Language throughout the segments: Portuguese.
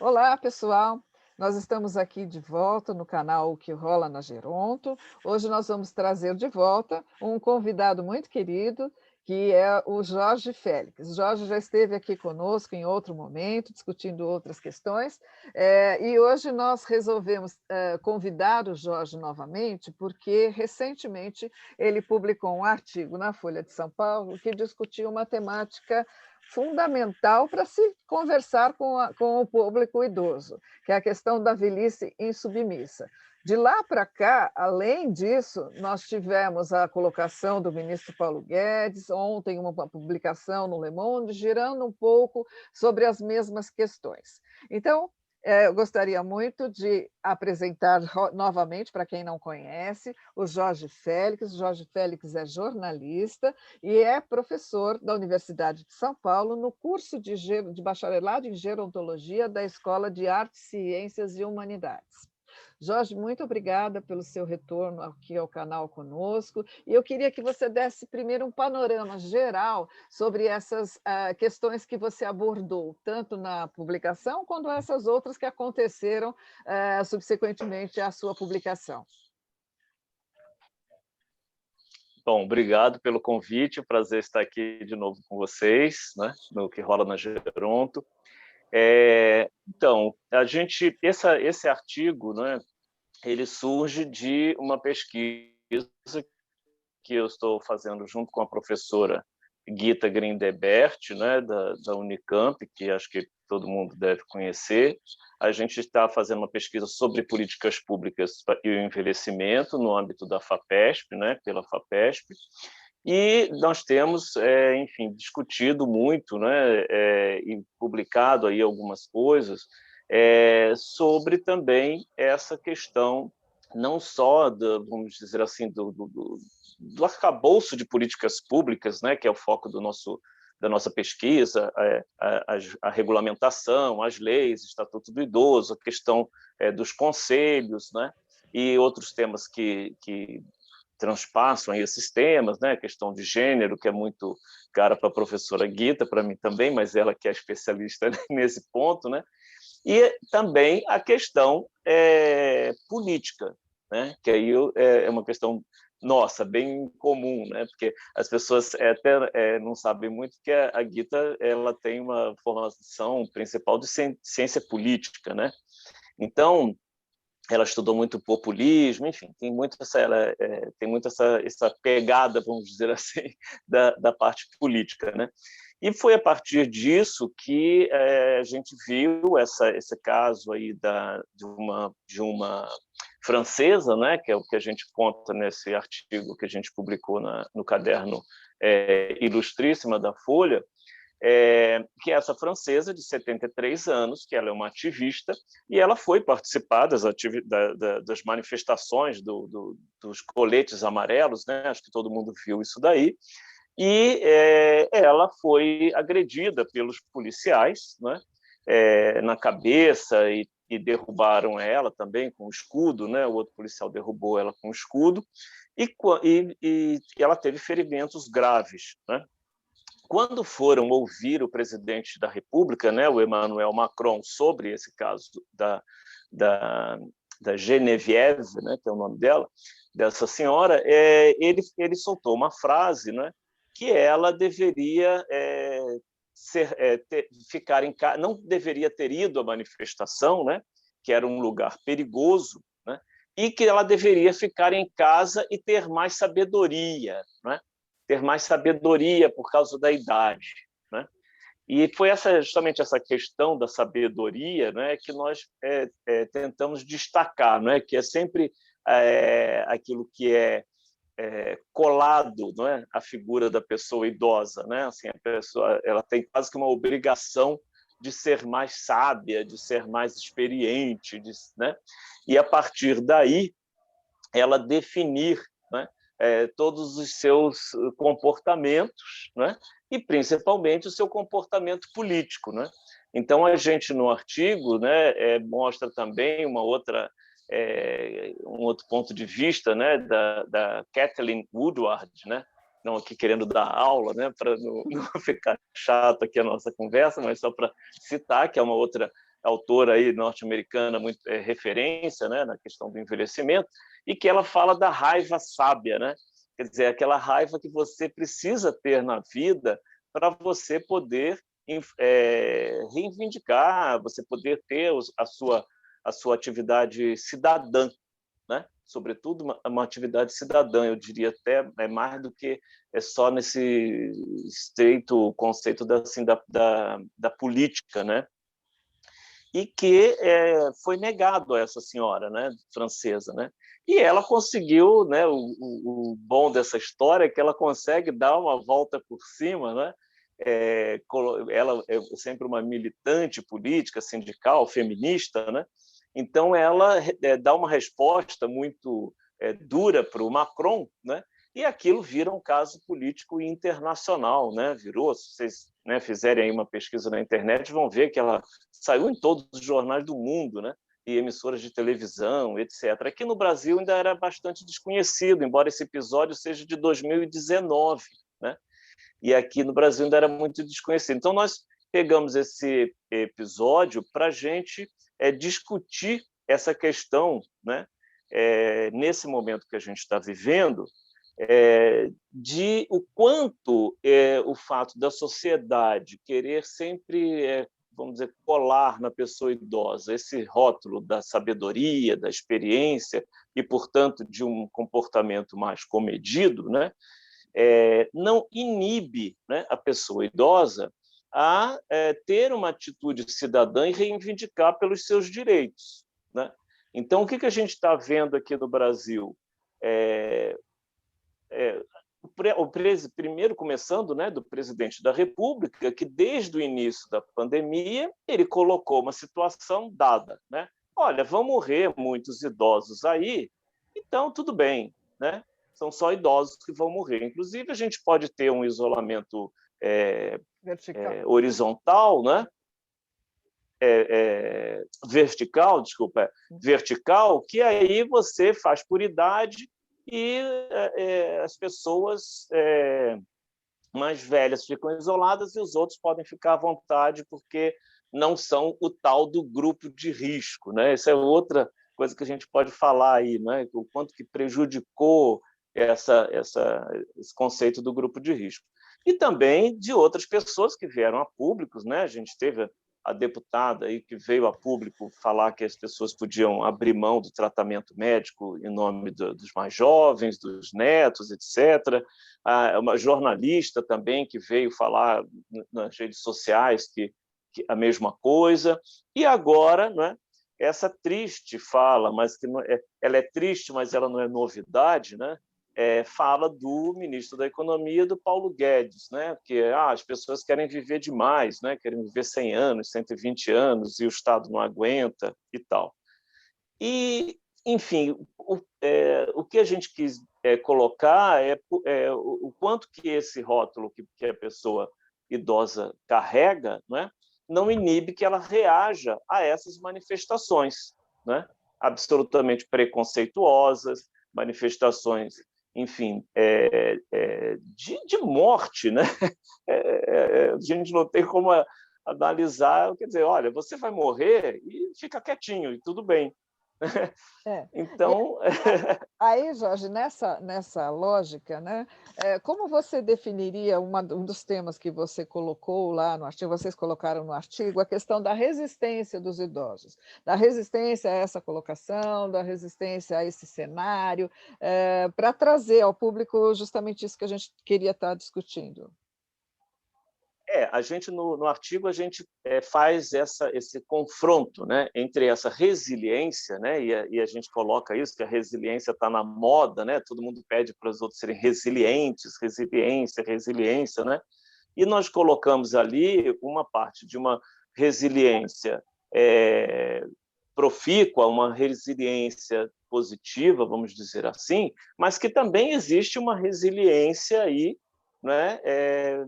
Olá, pessoal. Nós estamos aqui de volta no canal O Que Rola na Geronto. Hoje nós vamos trazer de volta um convidado muito querido, que é o Jorge Félix. Jorge já esteve aqui conosco em outro momento, discutindo outras questões, e hoje nós resolvemos convidar o Jorge novamente, porque recentemente ele publicou um artigo na Folha de São Paulo que discutia uma temática fundamental para se conversar com o público idoso, que é a questão da velhice insubmissa. De lá para cá, além disso, nós tivemos a colocação do ministro Paulo Guedes, ontem uma publicação no Le Monde, girando um pouco sobre as mesmas questões. Então, eu gostaria muito de apresentar novamente, para quem não conhece, o Jorge Félix. O Jorge Félix é jornalista e é professor da Universidade de São Paulo no curso de bacharelado em gerontologia da Escola de Artes, Ciências e Humanidades. Jorge, muito obrigada pelo seu retorno aqui ao canal conosco. E eu queria que você desse primeiro um panorama geral sobre essas questões que você abordou, tanto na publicação quanto essas outras que aconteceram subsequentemente à sua publicação. Bom, obrigado pelo convite, é um prazer estar aqui de novo com vocês, né, no Que Rola na Geronto. Então, esse artigo, né, ele surge de uma pesquisa que eu estou fazendo junto com a professora Gita Grindebert, né, da Unicamp, que acho que todo mundo deve conhecer. A gente está fazendo uma pesquisa sobre políticas públicas e o envelhecimento no âmbito da FAPESP, né, pela FAPESP, e nós temos, enfim, discutido muito, né, e publicado aí algumas coisas sobre também essa questão, não só, vamos dizer assim, do arcabouço de políticas públicas, né, que é o foco da nossa pesquisa, a regulamentação, as leis, o Estatuto do Idoso, a questão dos conselhos, né, e outros temas que transpassam aí esses temas, né, a questão de gênero, que é muito cara para a professora Gita, para mim também, mas ela que é especialista nesse ponto, né, e também a questão política, né, que aí é uma questão nossa, bem comum, né? Porque as pessoas até não sabem muito que a Gita ela tem uma formação principal de ciência política, né? Então, ela estudou muito populismo, enfim, tem muito essa pegada, vamos dizer assim, da parte política, né? E foi a partir disso que a gente viu esse caso aí de uma francesa, né, que é o que a gente conta nesse artigo que a gente publicou no caderno Ilustríssima da Folha, que é essa francesa de 73 anos, que ela é uma ativista, e ela foi participar das manifestações dos coletes amarelos, né? Acho que todo mundo viu isso daí, e ela foi agredida pelos policiais, né? Na cabeça, e derrubaram ela também com o escudo, né? O outro policial derrubou ela com o escudo, e ela teve ferimentos graves, né? Quando foram ouvir o presidente da República, né, o Emmanuel Macron, sobre esse caso da Geneviève, né, que é o nome dela, dessa senhora, ele soltou uma frase, né, que ela deveria ficar em casa, não deveria ter ido à manifestação, né, que era um lugar perigoso, né, e que ela deveria ficar em casa e ter mais sabedoria, né, ter mais sabedoria por causa da idade, né? E foi justamente essa questão da sabedoria, né, que nós tentamos destacar, né, que é sempre aquilo que é colado, não é, à figura da pessoa idosa, né? Assim, a pessoa ela tem quase que uma obrigação de ser mais sábia, de ser mais experiente, né? E a partir daí ela definir, né, todos os seus comportamentos, né, e principalmente o seu comportamento político, né? Então a gente no artigo, né, mostra também um outro ponto de vista, né, da Kathleen Woodward, né, não aqui querendo dar aula, né, para não ficar chato aqui a nossa conversa, mas só para citar que é uma outra autora aí norte-americana muito referência, né, na questão do envelhecimento, e que ela fala da raiva sábia, né? Quer dizer, aquela raiva que você precisa ter na vida para você poder reivindicar, você poder ter a sua atividade cidadã, né? Sobretudo uma atividade cidadã, eu diria até mais do que só nesse estreito conceito assim, da política, né? E que foi negado a essa senhora, né, francesa, né? E ela conseguiu, né? O bom dessa história é que ela consegue dar uma volta por cima, né? Ela é sempre uma militante política, sindical, feminista, né? Então ela dá uma resposta muito dura para o Macron, né? E aquilo vira um caso político internacional, né? Virou, se vocês, né, fizerem aí uma pesquisa na internet, vão ver que ela saiu em todos os jornais do mundo, né? E emissoras de televisão, etc. Aqui no Brasil ainda era bastante desconhecido, embora esse episódio seja de 2019, né? E aqui no Brasil ainda era muito desconhecido. Então, nós pegamos esse episódio para a gente discutir essa questão, né? Nesse momento que a gente está vivendo, de o quanto o fato da sociedade querer sempre, vamos dizer, colar na pessoa idosa esse rótulo da sabedoria, da experiência e, portanto, de um comportamento mais comedido, né? Não inibe, né, a pessoa idosa a ter uma atitude cidadã e reivindicar pelos seus direitos, né? Então, o que a gente está vendo aqui no Brasil? Primeiro começando, né, do presidente da República, que desde o início da pandemia ele colocou uma situação dada, né? Olha, vão morrer muitos idosos aí, então tudo bem, né? São só idosos que vão morrer. Inclusive, a gente pode ter um isolamento horizontal, né? Vertical, desculpa, vertical, que aí você faz por idade e as pessoas mais velhas ficam isoladas e os outros podem ficar à vontade porque não são o tal do grupo de risco, né? Essa é outra coisa que a gente pode falar aí, né? O quanto que prejudicou esse conceito do grupo de risco. E também de outras pessoas que vieram a públicos, né? A gente teve a deputada aí que veio a público falar que as pessoas podiam abrir mão do tratamento médico em nome dos mais jovens, dos netos, etc. Uma jornalista também que veio falar nas redes sociais que a mesma coisa. E agora, né, essa triste fala, mas que ela é triste, mas ela não é novidade, né? Fala do ministro da Economia, do Paulo Guedes, né? Que as pessoas querem viver demais, né? Querem viver 100 anos, 120 anos, e o Estado não aguenta e tal. E, enfim, o que a gente quis colocar o quanto que esse rótulo que a pessoa idosa carrega, né? Não inibe que ela reaja a essas manifestações, né? Absolutamente preconceituosas, manifestações, enfim, de morte, né? A gente não tem como analisar, quer dizer, olha, você vai morrer e fica quietinho, e tudo bem. Então, aí, Jorge, nessa lógica, né, como você definiria um dos temas que você colocou lá no artigo, vocês colocaram no artigo, a questão da resistência dos idosos, da resistência a essa colocação, da resistência a esse cenário, para trazer ao público justamente isso que a gente queria estar discutindo? A gente no artigo a gente faz esse confronto, né, entre essa resiliência, né, e a gente coloca isso que a resiliência está na moda, né, todo mundo pede para os outros serem resilientes, resiliência, né, e nós colocamos ali uma parte de uma resiliência profícua, uma resiliência positiva, vamos dizer assim, mas que também existe uma resiliência aí, né,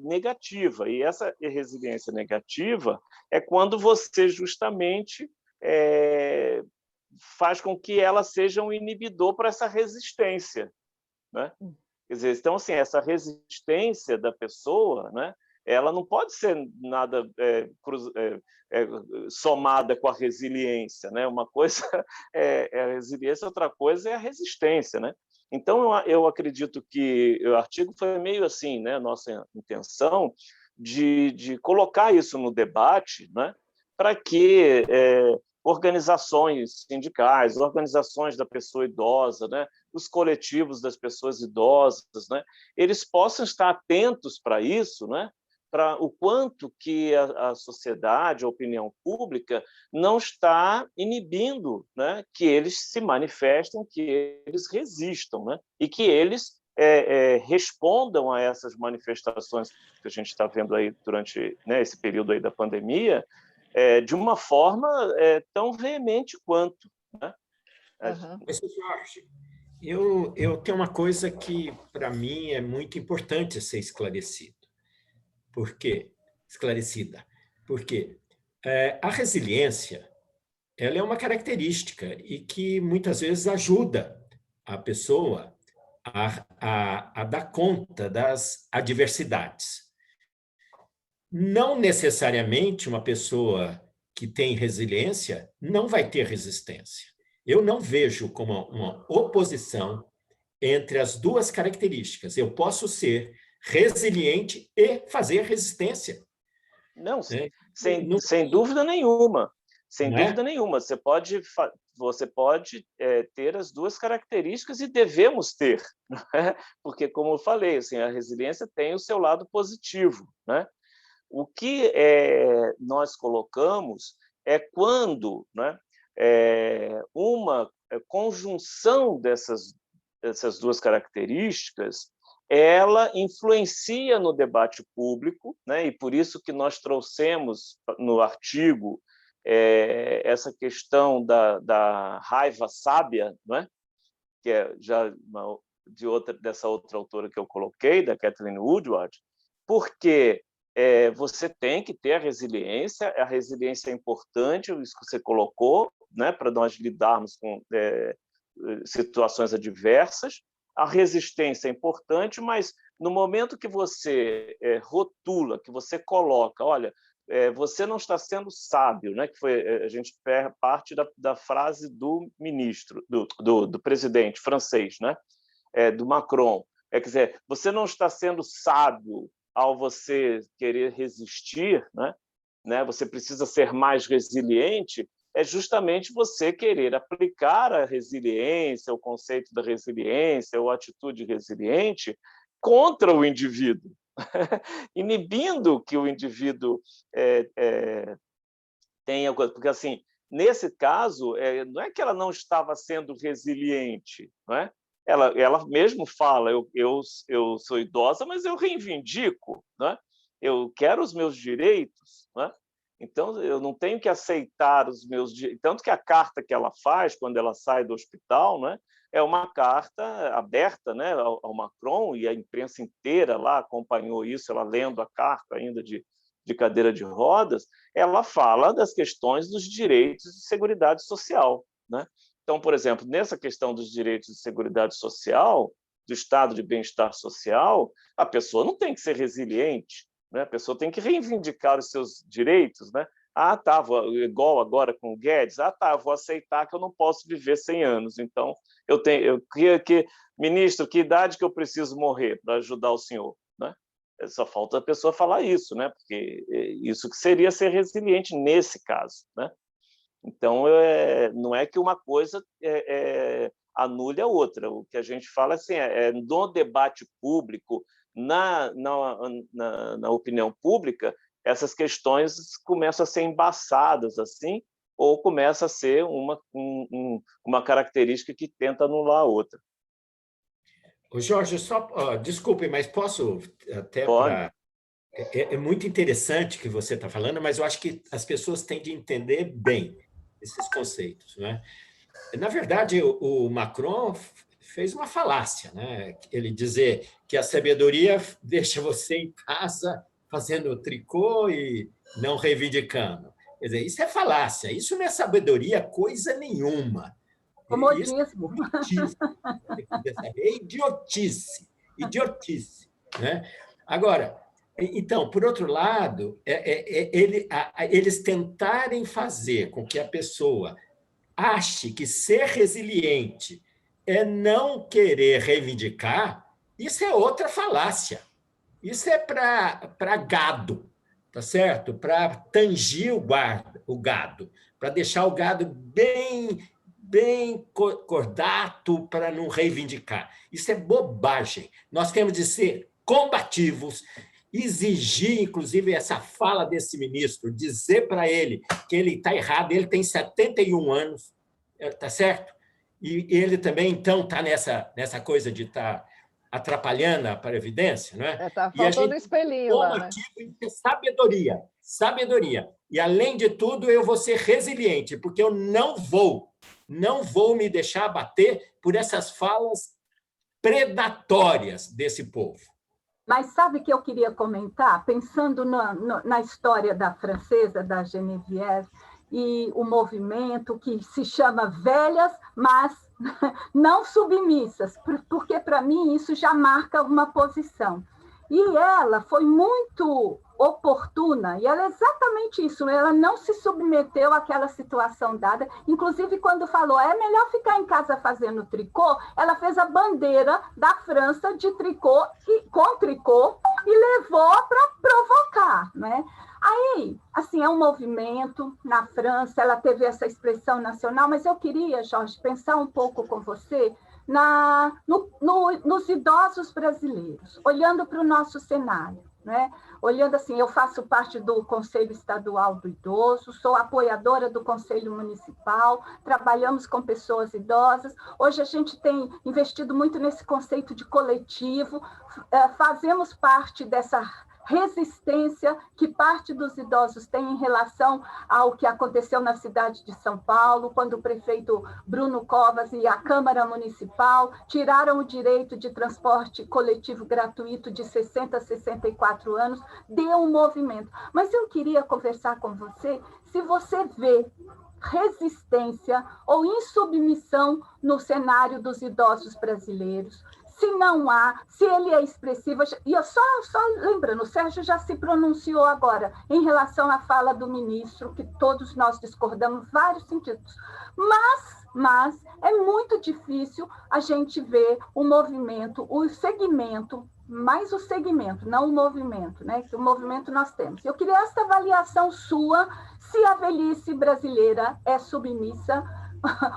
negativa. E essa resiliência negativa é quando você justamente faz com que ela seja um inibidor para essa resistência, né? Quer dizer, então, assim, essa resistência da pessoa, né, ela não pode ser nada somada com a resiliência, né? Uma coisa é a resiliência, outra coisa é a resistência, né? Então, eu acredito que o artigo foi meio assim, né? Nossa intenção de colocar isso no debate, né? Para que organizações sindicais, organizações da pessoa idosa, né? Os coletivos das pessoas idosas, né? Eles possam estar atentos para isso, né? Para o quanto que a sociedade, a opinião pública, não está inibindo, né, que eles se manifestem, que eles resistam, né, e que eles respondam a essas manifestações que a gente está vendo aí durante, né, esse período aí da pandemia, de uma forma tão veemente quanto. Né? Uhum. Mas, Jorge, eu tenho uma coisa que, para mim, é muito importante ser esclarecido. Por quê? Esclarecida. Porque a resiliência, ela é uma característica e que muitas vezes ajuda a pessoa a dar conta das adversidades. Não necessariamente uma pessoa que tem resiliência não vai ter resistência. Eu não vejo como uma oposição entre as duas características. Eu posso ser resiliente e fazer resistência. Não, Né? sem dúvida nenhuma. Sem Não é? dúvida nenhuma. Você pode ter as duas características e devemos ter. Né? Porque, como eu falei, assim, a resiliência tem o seu lado positivo. Né? O que nós colocamos é quando, né, uma conjunção dessas duas características ela influencia no debate público, né, e por isso que nós trouxemos no artigo essa questão da raiva sábia, né, que é já dessa outra autora que eu coloquei, da Kathleen Woodward, porque você tem que ter a resiliência é importante, isso que você colocou, né, para nós lidarmos com situações adversas. A resistência é importante, mas no momento que você rotula, que você coloca, olha, você não está sendo sábio, né? Que foi a gente parte da frase do ministro, do presidente francês, né? Do Macron. Quer dizer, você não está sendo sábio ao você querer resistir, né? Você precisa ser mais resiliente, é justamente você querer aplicar a resiliência, o conceito da resiliência, ou a atitude resiliente contra o indivíduo, inibindo que o indivíduo tenha coisa. Porque, assim, nesse caso, não é que ela não estava sendo resiliente, não é? Ela mesmo fala, eu sou idosa, mas eu reivindico, né? Eu quero os meus direitos, né? Então, eu não tenho que aceitar os meus direitos. Tanto que a carta que ela faz quando ela sai do hospital, né, é uma carta aberta, né, ao Macron, e a imprensa inteira lá acompanhou isso, ela lendo a carta ainda de cadeira de rodas, ela fala das questões dos direitos de seguridade social, né? Então, por exemplo, nessa questão dos direitos de seguridade social, do estado de bem-estar social, a pessoa não tem que ser resiliente, né? A pessoa tem que reivindicar os seus direitos, né? Ah, tá, igual agora com o Guedes, vou aceitar que eu não posso viver 100 anos, então eu queria ministro, que idade que eu preciso morrer para ajudar o senhor, né? Só falta a pessoa falar isso, né? Porque isso que seria ser resiliente nesse caso, né? Então, não é que uma coisa anule a outra. O que a gente fala assim, no debate público, na opinião pública, essas questões começam a ser embaçadas, assim, ou começa a ser uma característica que tenta anular a outra. Ô Jorge, desculpe, mas posso até Pode. para... É muito interessante o que você está falando, mas eu acho que as pessoas têm de entender bem esses conceitos, né? Na verdade, o Macron fez uma falácia, né? Ele dizer que a sabedoria deixa você em casa fazendo tricô e não reivindicando. Quer dizer, isso é falácia, isso não é sabedoria coisa nenhuma. Comodismo. Isso é idiotice. É idiotice. idiotice, né? Agora, então, por outro lado, eles tentarem fazer com que a pessoa ache que ser resiliente é não querer reivindicar, isso é outra falácia. Isso é para gado, tá certo? Para tangir o gado, para deixar o gado bem cordato para não reivindicar. Isso é bobagem. Nós temos de ser combativos, exigir, inclusive, essa fala desse ministro, dizer para ele que ele está errado, ele tem 71 anos, tá certo? E ele também, então, está nessa coisa de estar atrapalhando a Previdência, não é? Tá E a faltando o gente espelhinho lá, né? tem que ter sabedoria, sabedoria. E, além de tudo, eu vou ser resiliente, porque eu não vou me deixar abater por essas falas predatórias desse povo. Mas sabe que eu queria comentar, pensando na história da francesa, da Geneviève, e o movimento que se chama Velhas, mas não submissas, porque, para mim, isso já marca uma posição. E ela foi muito oportuna, e ela é exatamente isso, ela não se submeteu àquela situação dada, inclusive quando falou, é melhor ficar em casa fazendo tricô, ela fez a bandeira da França de tricô, com tricô, e levou para provocar, né? Aí, assim, é um movimento na França, ela teve essa expressão nacional, mas eu queria, Jorge, pensar um pouco com você nos idosos brasileiros, olhando para o nosso cenário, né? Olhando assim, eu faço parte do Conselho Estadual do Idoso, sou apoiadora do Conselho Municipal, trabalhamos com pessoas idosas. Hoje a gente tem investido muito nesse conceito de coletivo, fazemos parte dessa resistência que parte dos idosos tem em relação ao que aconteceu na cidade de São Paulo, quando o prefeito Bruno Covas e a Câmara Municipal tiraram o direito de transporte coletivo gratuito de 60 a 64 anos, deu um movimento. Mas eu queria conversar com você se você vê resistência ou insubmissão no cenário dos idosos brasileiros, se não há, se ele é expressivo. E eu só lembrando, o Sérgio já se pronunciou agora em relação à fala do ministro, que todos nós discordamos em vários sentidos. Mas é muito difícil a gente ver o movimento, o segmento, mais o segmento, não o movimento, né? Que o movimento nós temos. Eu queria essa avaliação sua, se a velhice brasileira é submissa,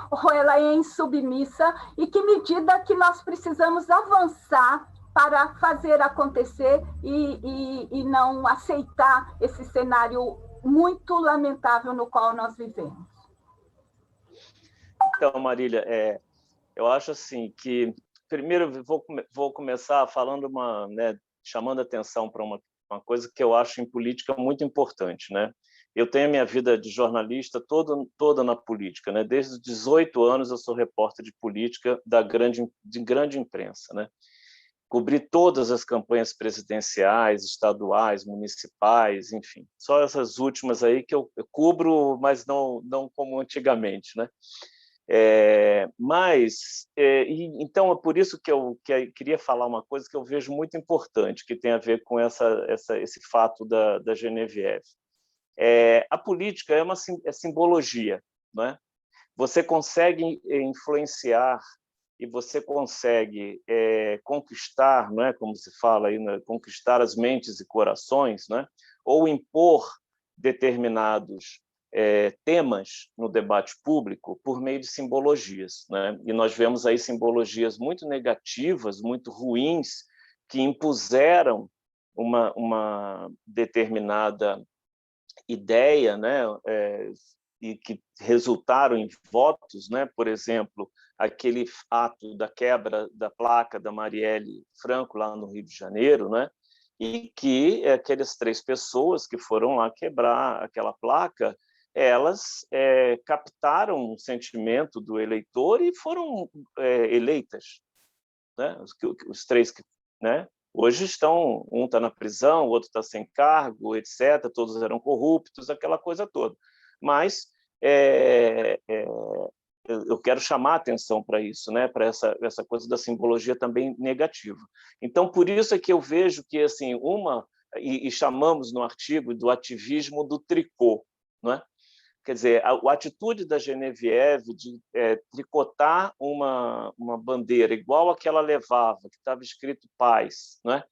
ou ela é insubmissa, e que medida que nós precisamos avançar para fazer acontecer e não aceitar esse cenário muito lamentável no qual nós vivemos. Então, Marília, eu acho assim que, primeiro, vou começar falando chamando atenção para uma coisa que eu acho em política muito importante, né? Eu tenho a minha vida de jornalista toda na política, né? Desde os 18 anos eu sou repórter de política de grande imprensa, né? Cobri todas as campanhas presidenciais, estaduais, municipais, enfim. Só essas últimas aí que eu cubro, mas não como antigamente, né? Então é por isso que eu queria falar uma coisa que eu vejo muito importante, que tem a ver com esse fato da Geneviève. A política é simbologia, né? Você consegue influenciar e você consegue conquistar, não é, como se fala aí, né? Conquistar as mentes e corações, né? Ou impor determinados temas no debate público por meio de simbologias, né? E nós vemos aí simbologias muito negativas, muito ruins, que impuseram uma determinada ideia, né? E que resultaram em votos, né? Por exemplo, aquele ato da quebra da placa da Marielle Franco lá no Rio de Janeiro, né? E que aquelas 3 pessoas que foram lá quebrar aquela placa, elas captaram o sentimento do eleitor e foram eleitas, né? Os 3 que, né? Hoje um está na prisão, o outro está sem cargo, etc. Todos eram corruptos, aquela coisa toda. Mas eu quero chamar a atenção para isso, né? Para essa coisa da simbologia também negativa. Então, por isso é que eu vejo que assim e chamamos no artigo do ativismo do tricô, não é? Quer dizer, a atitude da Geneviève de tricotar uma bandeira igual a que ela levava, que estava escrito paz, né?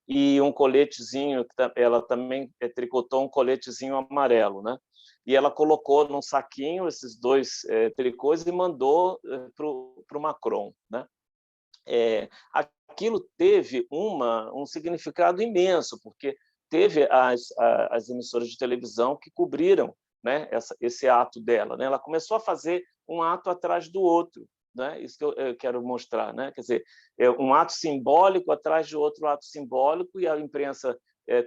E um coletezinho, ela também tricotou um coletezinho amarelo, né? E ela colocou num saquinho esses dois tricôs e mandou para o Macron, né? Aquilo teve um significado imenso, porque teve as emissoras de televisão que cobriram, né, esse ato dela, né? Ela começou a fazer um ato atrás do outro, né? Isso que eu quero mostrar, né? Quer dizer, um ato simbólico atrás de outro ato simbólico, e a imprensa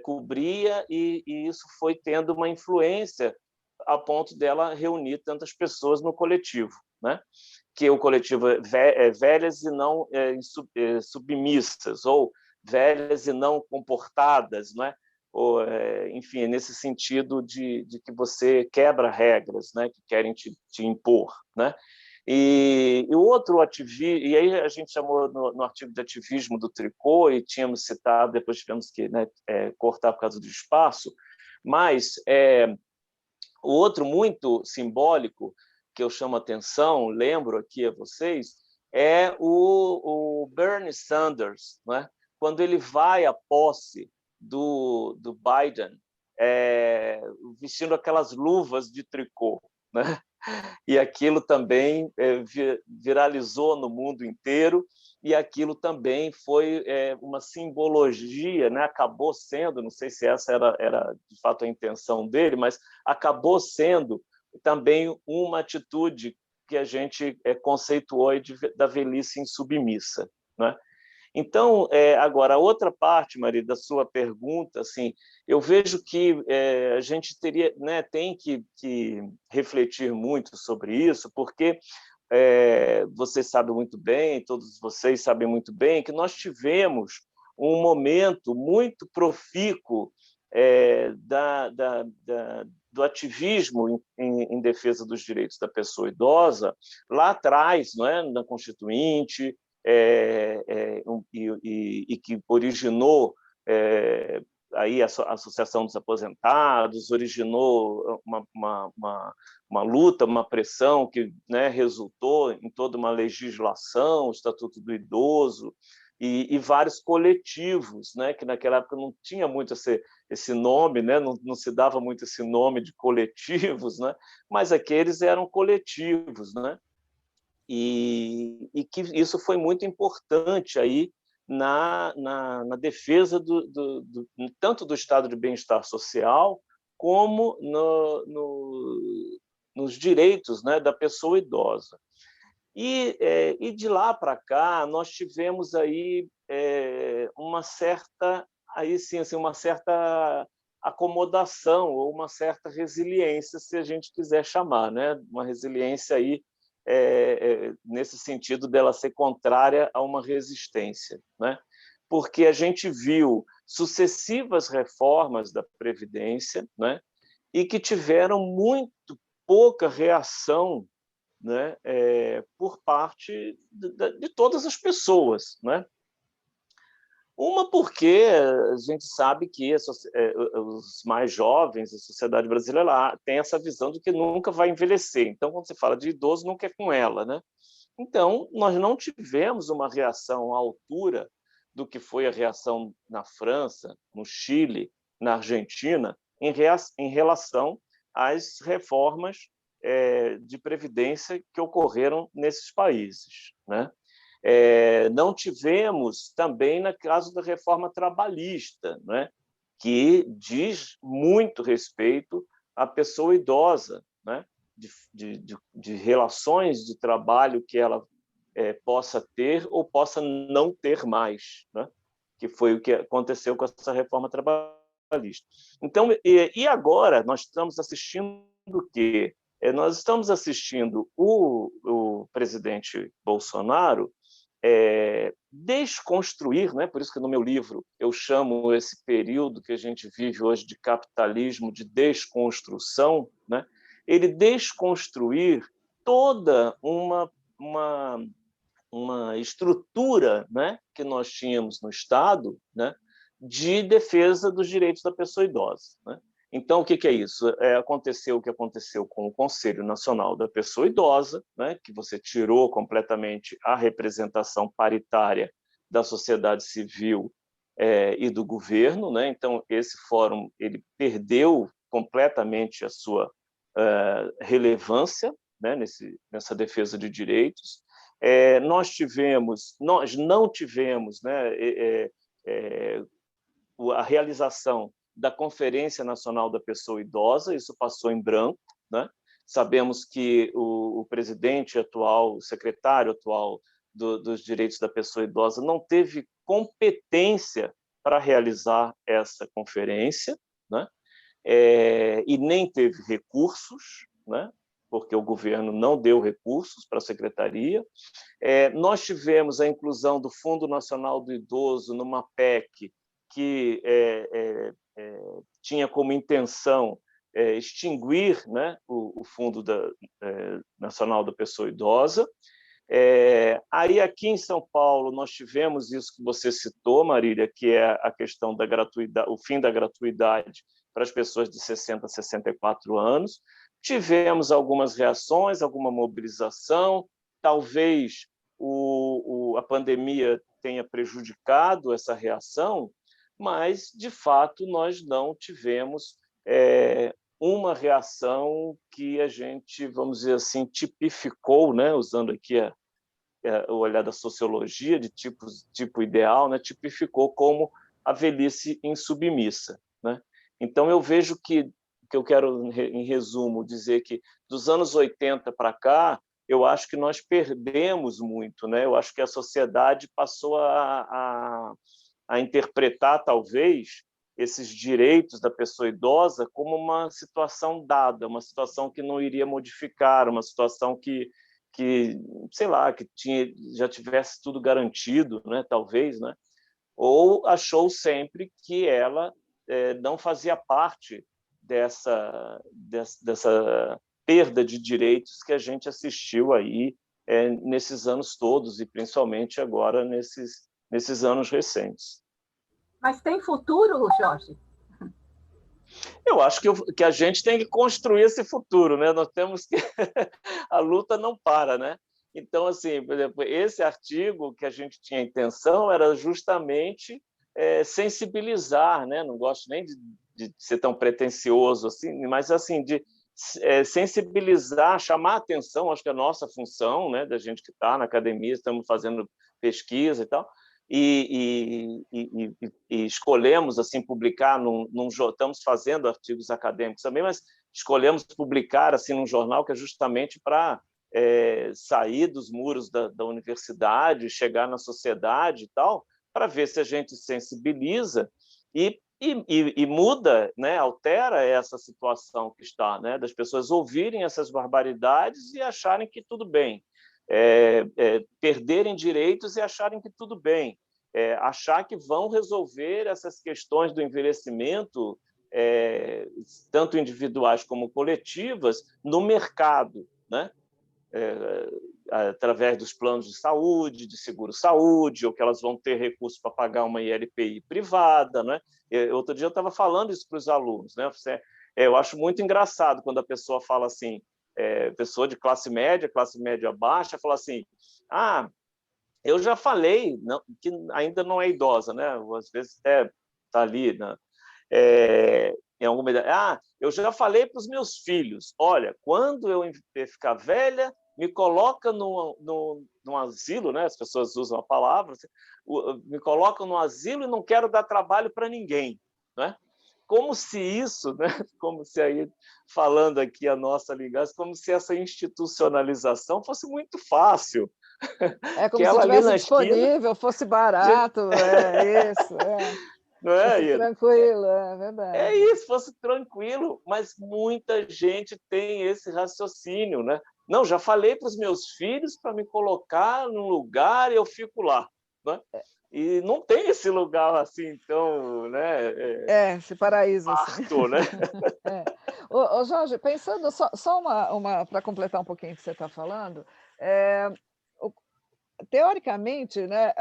cobria, e isso foi tendo uma influência a ponto dela reunir tantas pessoas no coletivo, né? Que o coletivo é velhas e não submissas, ou velhas e não comportadas, não é? Ou, enfim, nesse sentido de que você quebra regras, né, que querem te impor, né? E o outro ativismo, e aí a gente chamou no artigo de ativismo do tricô, e tínhamos citado, depois tivemos que, né, cortar por causa do espaço, mas o outro muito simbólico que eu chamo a atenção, lembro aqui a vocês, é o Bernie Sanders, né? Quando ele vai à posse do Biden, vestindo aquelas luvas de tricô, né? E aquilo também viralizou no mundo inteiro, e aquilo também foi uma simbologia, né? Acabou sendo, não sei se essa era de fato a intenção dele, mas acabou sendo também uma atitude que a gente conceituou da velhice insubmissa, né? Então, agora, a outra parte, Maria, da sua pergunta, assim, eu vejo que a gente teria, né, tem que refletir muito sobre isso, porque vocês sabem muito bem, todos vocês sabem muito bem, que nós tivemos um momento muito profícuo do ativismo em defesa dos direitos da pessoa idosa, lá atrás, não é? Na Constituinte, e que originou aí a Associação dos Aposentados, originou uma luta, uma pressão que, né, resultou em toda uma legislação, o Estatuto do Idoso, e vários coletivos, né, que naquela época não tinha muito esse nome, né, não se dava muito esse nome de coletivos, né, mas aqueles eram coletivos, né? E que isso foi muito importante aí na defesa tanto do estado de bem-estar social como nos direitos, né, da pessoa idosa. E de lá para cá nós tivemos aí uma certa, aí sim, assim, uma certa acomodação ou uma certa resiliência, se a gente quiser chamar, né? Uma resiliência aí nesse sentido dela ser contrária a uma resistência, né? Porque a gente viu sucessivas reformas da Previdência, né? E que tiveram muito pouca reação, né? Por parte de todas as pessoas, né? Uma porque a gente sabe que os mais jovens, a sociedade brasileira tem essa visão de que nunca vai envelhecer. Então, quando você fala de idoso, nunca é com ela, né? Então, nós não tivemos uma reação à altura do que foi a reação na França, no Chile, na Argentina, em relação às reformas de previdência que ocorreram nesses países, né? Não tivemos também no caso da reforma trabalhista, né, que diz muito respeito à pessoa idosa, né, de relações de trabalho que ela possa ter ou possa não ter mais, né, que foi o que aconteceu com essa reforma trabalhista. Então, e agora nós estamos assistindo o quê? Nós estamos assistindo o presidente Bolsonaro desconstruir, né? Por isso que no meu livro eu chamo esse período que a gente vive hoje de capitalismo de desconstrução, né? Ele desconstruir toda uma estrutura, né, que nós tínhamos no Estado, né, de defesa dos direitos da pessoa idosa, né? Então, o que é isso? Aconteceu o que aconteceu com o Conselho Nacional da Pessoa Idosa, né, que você tirou completamente a representação paritária da sociedade civil e do governo, né? Então, esse fórum ele perdeu completamente a sua relevância, né, nessa defesa de direitos. Nós não tivemos, né, a realização da Conferência Nacional da Pessoa Idosa, isso passou em branco, né? Sabemos que o presidente atual, o secretário atual dos direitos da pessoa idosa não teve competência para realizar essa conferência, né? E nem teve recursos, né? Porque o governo não deu recursos para a secretaria. Nós tivemos a inclusão do Fundo Nacional do Idoso numa PEC que tinha como intenção extinguir, né, o Fundo Nacional da Pessoa Idosa. Aí, aqui em São Paulo, nós tivemos isso que você citou, Marília, que é a questão da gratuidade, o fim da gratuidade para as pessoas de 60 a 64 anos. Tivemos algumas reações, alguma mobilização, talvez a pandemia tenha prejudicado essa reação, mas, de fato, nós não tivemos uma reação que a gente, vamos dizer assim, tipificou, né, usando aqui o olhar da sociologia de tipo ideal, né, tipificou como a velhice insubmissa, né? Então, eu vejo que eu quero, em resumo, dizer que dos anos 80 para cá, eu acho que nós perdemos muito, né? Eu acho que a sociedade passou a interpretar, talvez, esses direitos da pessoa idosa como uma situação dada, uma situação que não iria modificar, uma situação que sei lá, que já tivesse tudo garantido, né? Talvez, né? Ou achou sempre que ela não fazia parte dessa perda de direitos que a gente assistiu aí nesses anos todos, e principalmente agora nesses anos recentes. Mas tem futuro, Jorge? Eu acho que a gente tem que construir esse futuro, né? Nós temos que... a luta não para, né? Então, assim, por exemplo, esse artigo que a gente tinha intenção era justamente sensibilizar, né? Não gosto nem de ser tão pretensioso assim, mas assim de sensibilizar, chamar a atenção, acho que é a nossa função, né? Da gente que está na academia, estamos fazendo pesquisa e tal. E escolhemos assim publicar estamos fazendo artigos acadêmicos também, mas escolhemos publicar assim num jornal que é justamente para sair dos muros da universidade, chegar na sociedade e tal, para ver se a gente sensibiliza e muda, né, altera essa situação que está, né, das pessoas ouvirem essas barbaridades e acharem que tudo bem. Perderem direitos e acharem que tudo bem, achar que vão resolver essas questões do envelhecimento, tanto individuais como coletivas, no mercado, né? Através dos planos de saúde, de seguro-saúde, ou que elas vão ter recursos para pagar uma ILPI privada, né? Outro dia eu estava falando isso para os alunos, né? Eu acho muito engraçado quando a pessoa fala assim, pessoa de classe média baixa, fala assim, eu já falei, não, que ainda não é idosa, né? Às vezes até está ali, né? Em alguma idade. Eu já falei para os meus filhos, olha, quando eu ficar velha, me coloca num asilo, né? As pessoas usam a palavra, me colocam no asilo e não quero dar trabalho para ninguém, né? Como se isso, né? Como se aí, falando aqui a nossa ligação, como se essa institucionalização fosse muito fácil. Como se estivesse disponível, esquina, fosse barato, isso. Não é, fosse tranquilo, é verdade. É isso, fosse tranquilo, mas muita gente tem esse raciocínio, né? Não, já falei para os meus filhos para me colocar num lugar e eu fico lá, né? E não tem esse lugar assim, então, né? Esse paraíso. Parto, assim. Né? Ô, Jorge, pensando só uma para completar um pouquinho o que você está falando, teoricamente, né,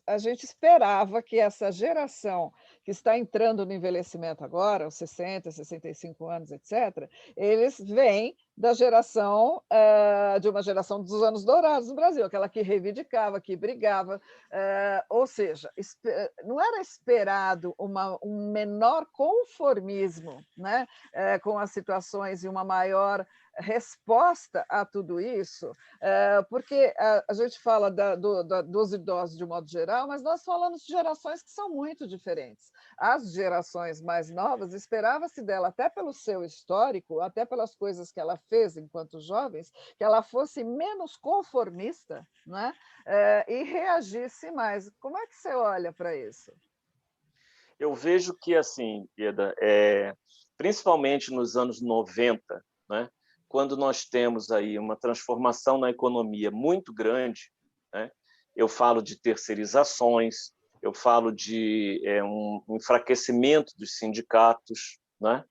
a gente esperava que essa geração que está entrando no envelhecimento agora, os 60, 65 anos, etc., eles vêm da geração, de uma geração dos anos dourados no Brasil, aquela que reivindicava, que brigava, ou seja, não era esperado um menor conformismo, né, com as situações e uma maior resposta a tudo isso, porque a gente fala dos idosos de modo geral, mas nós falamos de gerações que são muito diferentes. As gerações mais novas, esperava-se dela, até pelo seu histórico, até pelas coisas que ela fez enquanto jovens, que ela fosse menos conformista, né? E reagisse mais. Como é que você olha para isso? Eu vejo que, assim, Ieda, principalmente nos anos 90, né, quando nós temos aí uma transformação na economia muito grande, né, eu falo de terceirizações, eu falo de um enfraquecimento dos sindicatos, né,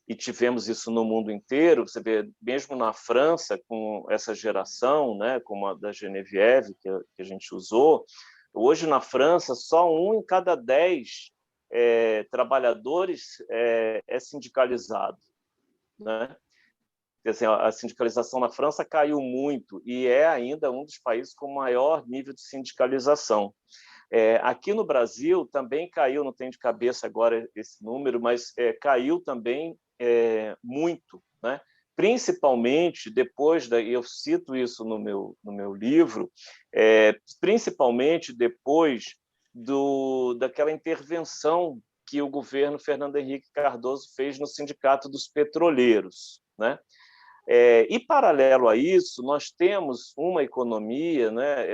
e tivemos isso no mundo inteiro. Você vê, mesmo na França, com essa geração, né, como a da Geneviève, que a gente usou, hoje na França, só 1 em cada 10 trabalhadores é sindicalizado, né? Assim, a sindicalização na França caiu muito e é ainda um dos países com maior nível de sindicalização. Aqui no Brasil também caiu, não tenho de cabeça agora esse número, mas caiu também muito, né? Principalmente depois eu cito isso no meu livro, principalmente depois daquela intervenção que o governo Fernando Henrique Cardoso fez no Sindicato dos Petroleiros, né? E, paralelo a isso, nós temos uma economia, né,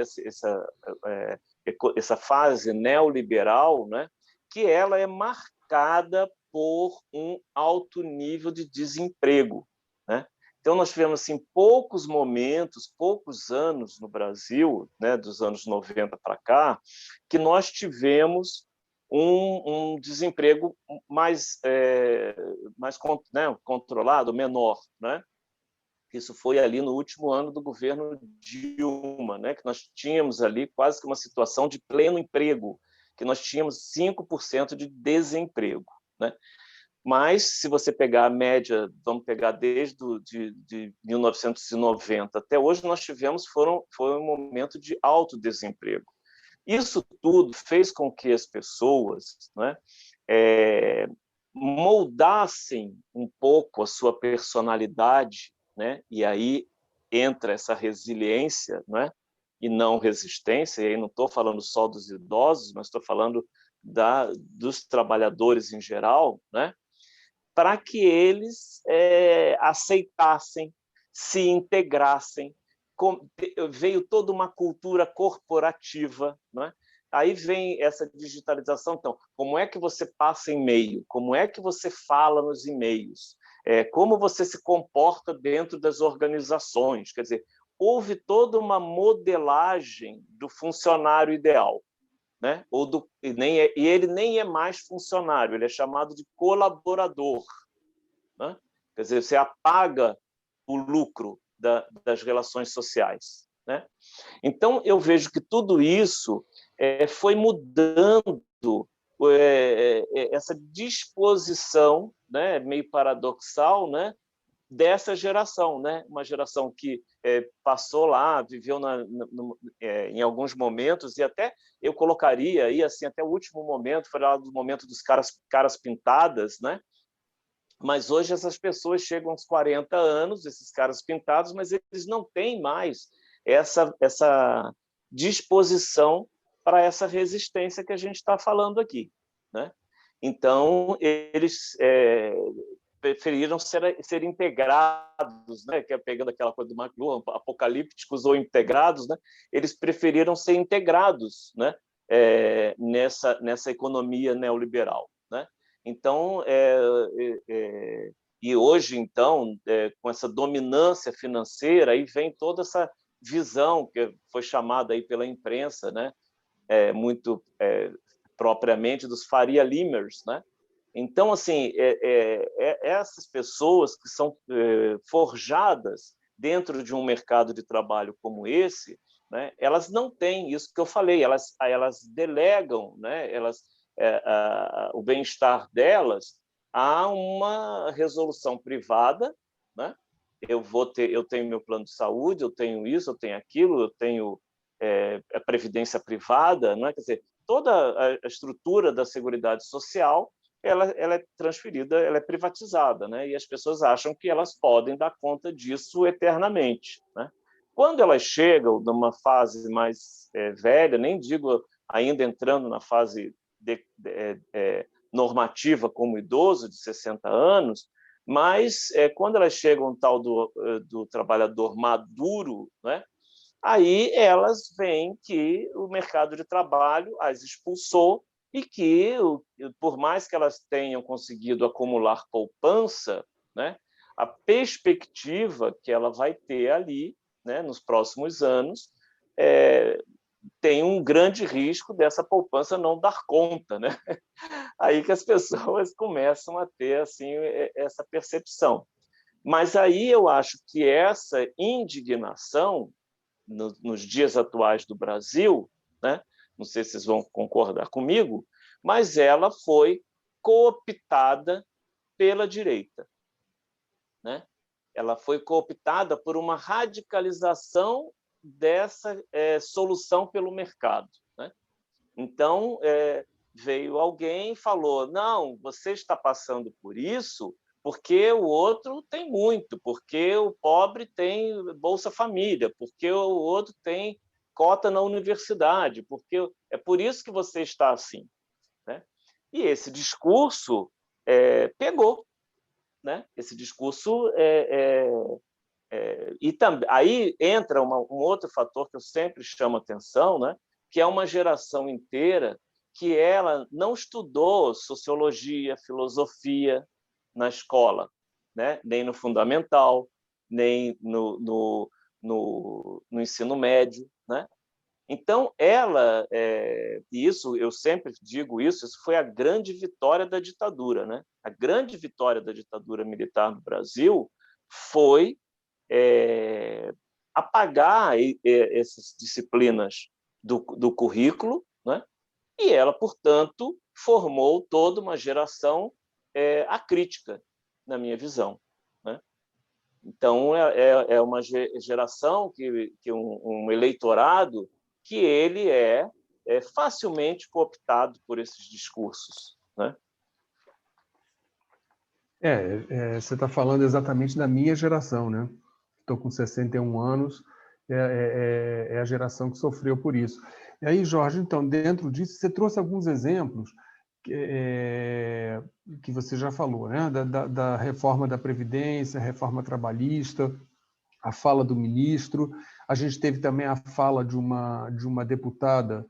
essa fase neoliberal, né, que ela é marcada por um alto nível de desemprego, né? Então, nós tivemos assim, poucos momentos, poucos anos no Brasil, né, dos anos 90 para cá, que nós tivemos um desemprego mais né, controlado, menor, né? Isso foi ali no último ano do governo Dilma, né, que nós tínhamos ali quase que uma situação de pleno emprego, que nós tínhamos 5% de desemprego, né? Mas, se você pegar a média, vamos pegar desde de 1990 até hoje, nós tivemos, foi um momento de alto desemprego. Isso tudo fez com que as pessoas, né, moldassem um pouco a sua personalidade, né? E aí entra essa resiliência, né? E não resistência. E aí não estou falando só dos idosos, mas estou falando dos trabalhadores em geral, né? Para que eles aceitassem, se integrassem. Veio toda uma cultura corporativa, né? Aí vem essa digitalização. Então, como é que você passa e-mail? Como é que você fala nos e-mails? Como você se comporta dentro das organizações? Quer dizer, houve toda uma modelagem do funcionário ideal, né? E ele nem é mais funcionário, ele é chamado de colaborador, né? Quer dizer, você apaga o lucro das relações sociais, né? Então, eu vejo que tudo isso foi mudando essa disposição, né, meio paradoxal, né, dessa geração, né? Uma geração que passou lá, viveu em alguns momentos, e até eu colocaria aí assim até o último momento, foi lá do momento dos caras pintadas, né? Mas hoje essas pessoas chegam aos 40 anos, esses caras pintados, mas eles não têm mais essa disposição para essa resistência que a gente está falando aqui, né? Então, eles preferiram ser integrados, né? Que é pegando aquela coisa do McLuhan, apocalípticos ou integrados, né? Eles preferiram ser integrados, né? Nessa economia neoliberal, né? Então, e hoje, então, com essa dominância financeira, aí vem toda essa visão que foi chamada aí pela imprensa, né? Muito propriamente dos Faria Limers, né? Então, assim, essas pessoas que são forjadas dentro de um mercado de trabalho como esse, né, elas não têm isso que eu falei, elas delegam, né, o bem-estar delas a uma resolução privada, né? Eu tenho meu plano de saúde, eu tenho isso, eu tenho aquilo, eu tenho a previdência privada, não é? Quer dizer, toda a estrutura da Seguridade Social ela é transferida, ela é privatizada, né? E as pessoas acham que elas podem dar conta disso eternamente, né? Quando elas chegam numa fase mais velha, nem digo ainda entrando na fase normativa como idoso de 60 anos, mas quando elas chegam no tal do trabalhador maduro, né, aí elas veem que o mercado de trabalho as expulsou e que, por mais que elas tenham conseguido acumular poupança, né, a perspectiva que ela vai ter ali, né, nos próximos anos, tem um grande risco dessa poupança não dar conta, né? Aí que as pessoas começam a ter assim essa percepção. Mas aí eu acho que essa indignação nos dias atuais do Brasil, né? Não sei se vocês vão concordar comigo, mas ela foi cooptada pela direita, né? Ela foi cooptada por uma radicalização dessa solução pelo mercado, né? Então, veio alguém e falou, não, você está passando por isso porque o outro tem muito, porque o pobre tem Bolsa Família, porque o outro tem cota na universidade, porque é por isso que você está assim, né? E esse discurso pegou, né? Esse discurso e também aí entra um outro fator que eu sempre chamo atenção, né? Que é uma geração inteira que ela não estudou sociologia, filosofia na escola, né? Nem no fundamental, nem no ensino médio, né? Então, e isso eu sempre digo isso foi a grande vitória da ditadura, né? A grande vitória da ditadura militar no Brasil foi apagar essas disciplinas do currículo, né? E ela, portanto, formou toda uma geração acrítica, na minha visão, né? Então, é uma geração que um eleitorado que ele é facilmente cooptado por esses discursos, né? Você está falando exatamente da minha geração, né? Estou com 61 anos, é a geração que sofreu por isso. E aí, Jorge, então, dentro disso, você trouxe alguns exemplos que você já falou, né? Da reforma da Previdência, reforma trabalhista, a fala do ministro. A gente teve também a fala de uma deputada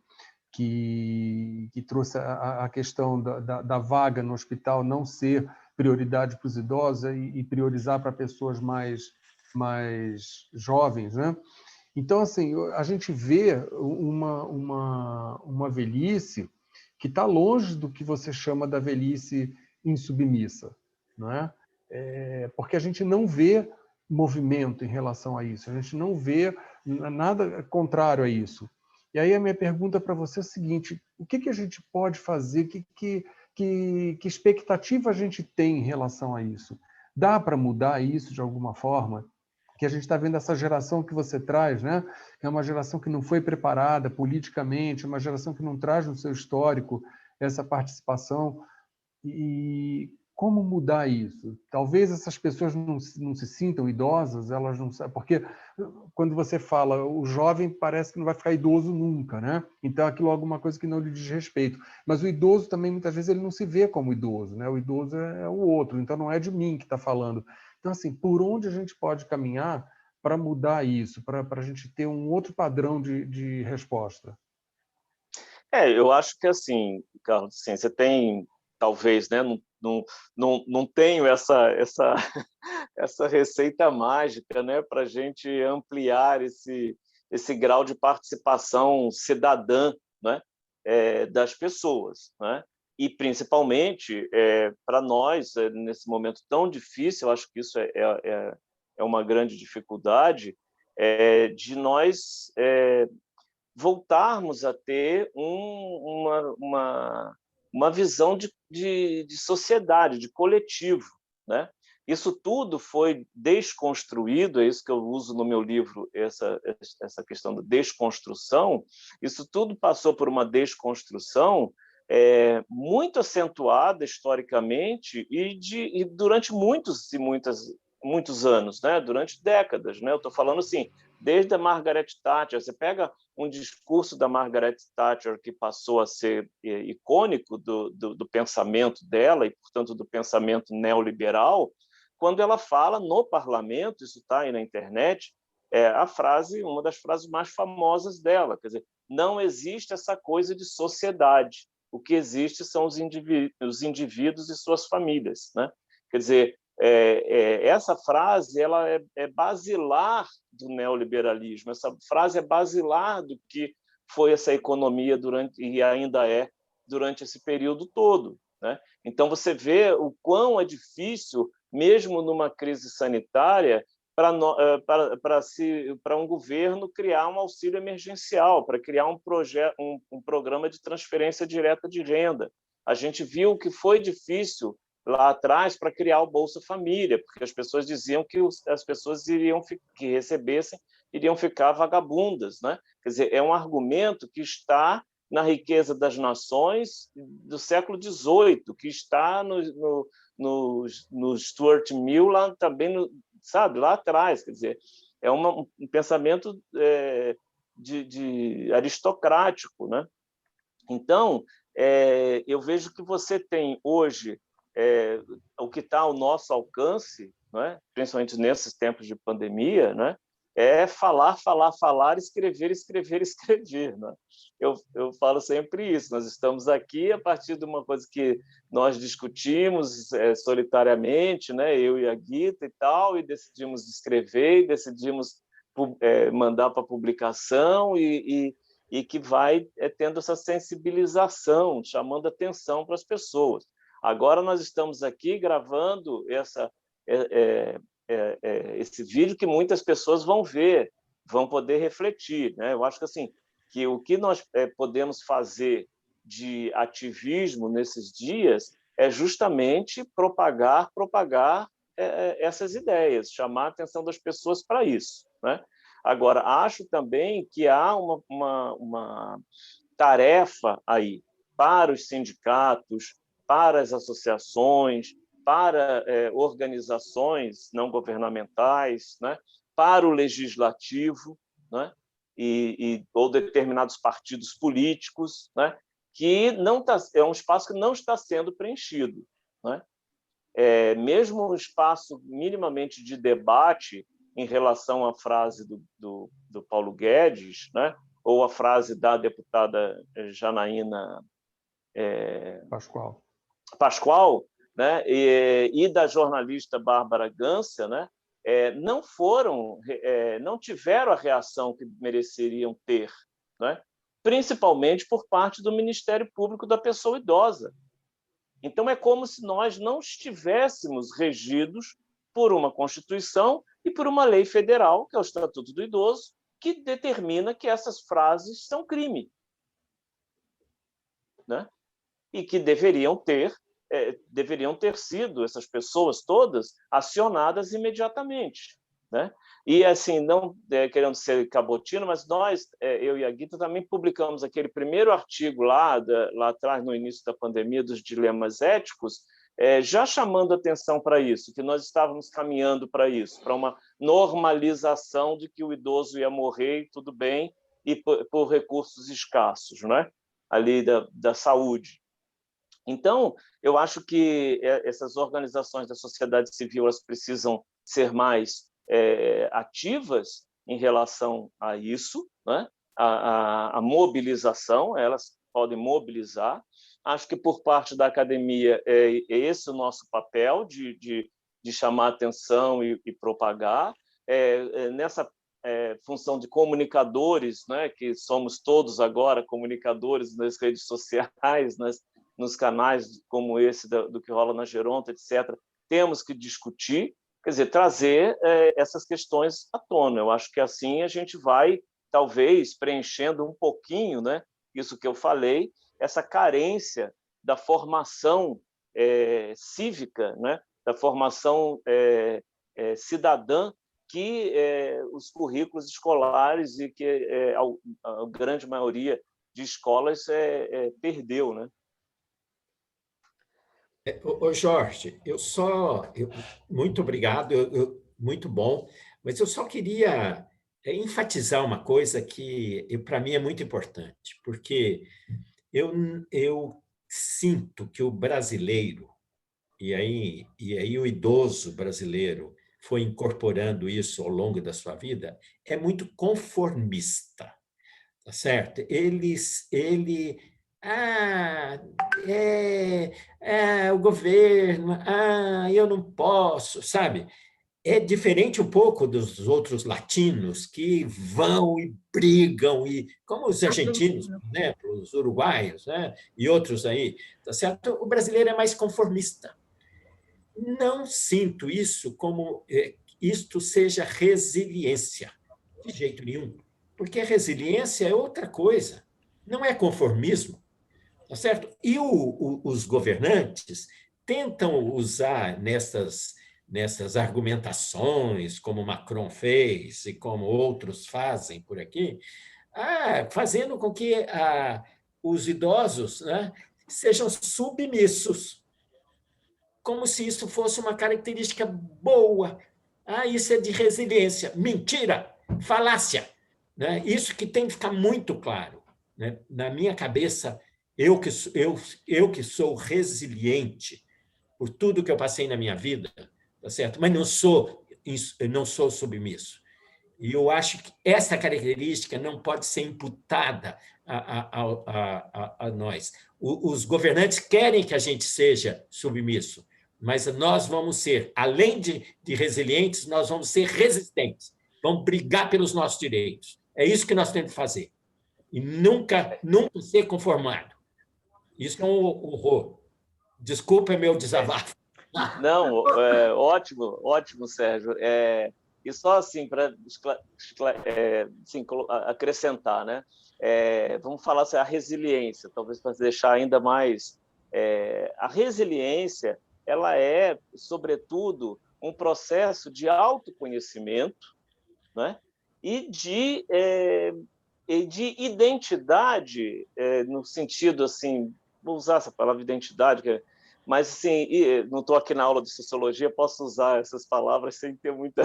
que trouxe a questão da vaga no hospital não ser prioridade para os idosos e priorizar para pessoas mais jovens, né? Então, assim, a gente vê uma velhice que está longe do que você chama da velhice insubmissa, não é? Porque a gente não vê movimento em relação a isso, a gente não vê nada contrário a isso. E aí a minha pergunta para você é a seguinte: o que a gente pode fazer, que expectativa a gente tem em relação a isso? Dá para mudar isso de alguma forma? Que a gente está vendo essa geração que você traz, né? Que é uma geração que não foi preparada politicamente, uma geração que não traz no seu histórico essa participação. E como mudar isso? Talvez essas pessoas não se sintam idosas, elas não sabem, porque quando você fala o jovem parece que não vai ficar idoso nunca, né? Então aquilo é alguma coisa que não lhe diz respeito. Mas o idoso também muitas vezes ele não se vê como idoso, né? O idoso é o outro, então não é de mim que está falando. Então assim, por onde a gente pode caminhar para mudar isso, para a gente ter um outro padrão de resposta? Eu acho que assim, Carlos, assim, você tem talvez, né? Não tenho essa receita mágica, né? Para a gente ampliar esse grau de participação cidadã, né? Das pessoas, né? e principalmente para nós, nesse momento tão difícil, eu acho que isso é uma grande dificuldade, de nós voltarmos a ter uma visão de sociedade, de coletivo, né? Isso tudo foi desconstruído, é isso que eu uso no meu livro, essa questão da desconstrução. Isso tudo passou por uma desconstrução muito acentuada historicamente e durante muitos anos, né? Durante décadas, né? Eu estou falando assim, desde a Margaret Thatcher. Você pega um discurso da Margaret Thatcher que passou a ser icônico do pensamento dela e, portanto, do pensamento neoliberal, quando ela fala no parlamento, isso está aí na internet, uma das frases mais famosas dela, quer dizer, não existe essa coisa de sociedade, o que existe são os indivíduos e suas famílias, né? Quer dizer, essa frase ela é basilar do neoliberalismo, essa frase é basilar do que foi essa economia e ainda durante esse período todo, né? Então, você vê o quão é difícil, mesmo numa crise sanitária, para um governo criar um auxílio emergencial, para criar um programa de transferência direta de renda. A gente viu que foi difícil lá atrás para criar o Bolsa Família, porque as pessoas diziam que as pessoas que recebessem iriam ficar vagabundas, né? Quer dizer, é um argumento que está na riqueza das nações do século XVIII, que está no Stuart Mill lá também, sabe, lá atrás. Quer dizer, é um pensamento de aristocrático, né? Então, eu vejo que você tem hoje o que está ao nosso alcance, né? Principalmente nesses tempos de pandemia, né? É falar, falar, falar, escrever, escrever, escrever, né? Eu falo sempre isso. Nós estamos aqui a partir de uma coisa que nós discutimos solitariamente, né? Eu e a Guita e tal, e decidimos escrever, e decidimos mandar para publicação e que vai tendo essa sensibilização, chamando atenção para as pessoas. Agora nós estamos aqui gravando esse vídeo que muitas pessoas vão ver, vão poder refletir, né? Eu acho que assim, que o que nós podemos fazer de ativismo nesses dias é justamente propagar essas ideias, chamar a atenção das pessoas para isso, né? Agora, acho também que há uma tarefa aí para os sindicatos, para as associações, para organizações não governamentais, né? Para o legislativo, né? Ou determinados partidos políticos, né? Que é um espaço que não está sendo preenchido, né? Mesmo um espaço minimamente de debate em relação à frase do Paulo Guedes, né? Ou a frase da deputada Janaína Pascoal, né? E da jornalista Bárbara Gância, né? Não tiveram a reação que mereceriam ter, né? Principalmente por parte do Ministério Público da Pessoa Idosa. Então, é como se nós não estivéssemos regidos por uma Constituição e por uma lei federal, que é o Estatuto do Idoso, que determina que essas frases são crime, né? E que deveriam ter sido, essas pessoas todas, acionadas imediatamente, né? E, assim, não querendo ser cabotino, mas nós, eu e a Guita, também publicamos aquele primeiro artigo lá atrás, no início da pandemia, dos dilemas éticos, já chamando atenção para isso, que nós estávamos caminhando para isso, para uma normalização de que o idoso ia morrer e tudo bem, e por recursos escassos, né? Ali da saúde. Então, eu acho que essas organizações da sociedade civil elas precisam ser mais ativas em relação a isso, né? A mobilização, elas podem mobilizar. Acho que, por parte da academia, é esse o nosso papel de chamar atenção e propagar. Nessa função de comunicadores, né? Que somos todos agora comunicadores nas redes sociais, nos canais como esse do que rola na Geronto, etc., temos que discutir, quer dizer, trazer essas questões à tona. Eu acho que assim a gente vai, talvez, preenchendo um pouquinho, né, isso que eu falei, essa carência da formação cívica, né, da formação cidadã que os currículos escolares e que a grande maioria de escolas perdeu, né? Ô Jorge, muito obrigado, muito bom, mas eu só queria enfatizar uma coisa que para mim é muito importante, porque eu sinto que o brasileiro, e aí o idoso brasileiro foi incorporando isso ao longo da sua vida, é muito conformista, tá certo? Ele o governo, eu não posso, sabe? É diferente um pouco dos outros latinos que vão e brigam, e como os argentinos, Argentino. por exemplo, os uruguaios, né? E outros aí, tá certo? O brasileiro é mais conformista. Não sinto isso como isto seja resiliência, de jeito nenhum, porque resiliência é outra coisa, não é conformismo, tá certo? E os governantes tentam usar nessas argumentações, como Macron fez e como outros fazem por aqui, fazendo com que os idosos, né, sejam submissos, como se isso fosse uma característica boa. Isso é de resiliência. Mentira, falácia. Né? Isso que tem que ficar muito claro. Né? Na minha cabeça, eu que sou resiliente por tudo que eu passei na minha vida, tá certo? Mas não sou submisso. E eu acho que essa característica não pode ser imputada a nós. Os governantes querem que a gente seja submisso, mas nós vamos ser, além de resilientes, nós vamos ser resistentes. Vamos brigar pelos nossos direitos. É isso que nós temos que fazer. E nunca ser conformado. Isso é um horror. Desculpa meu desabafo. Não, ótimo, ótimo, Sérgio. E só assim, para assim, acrescentar, né? Vamos falar assim, a resiliência, talvez para deixar ainda mais... a resiliência, ela é, sobretudo, um processo de autoconhecimento, né? E de identidade, no sentido, assim, vou usar essa palavra identidade, mas, assim, não estou aqui na aula de sociologia, posso usar essas palavras sem ter muito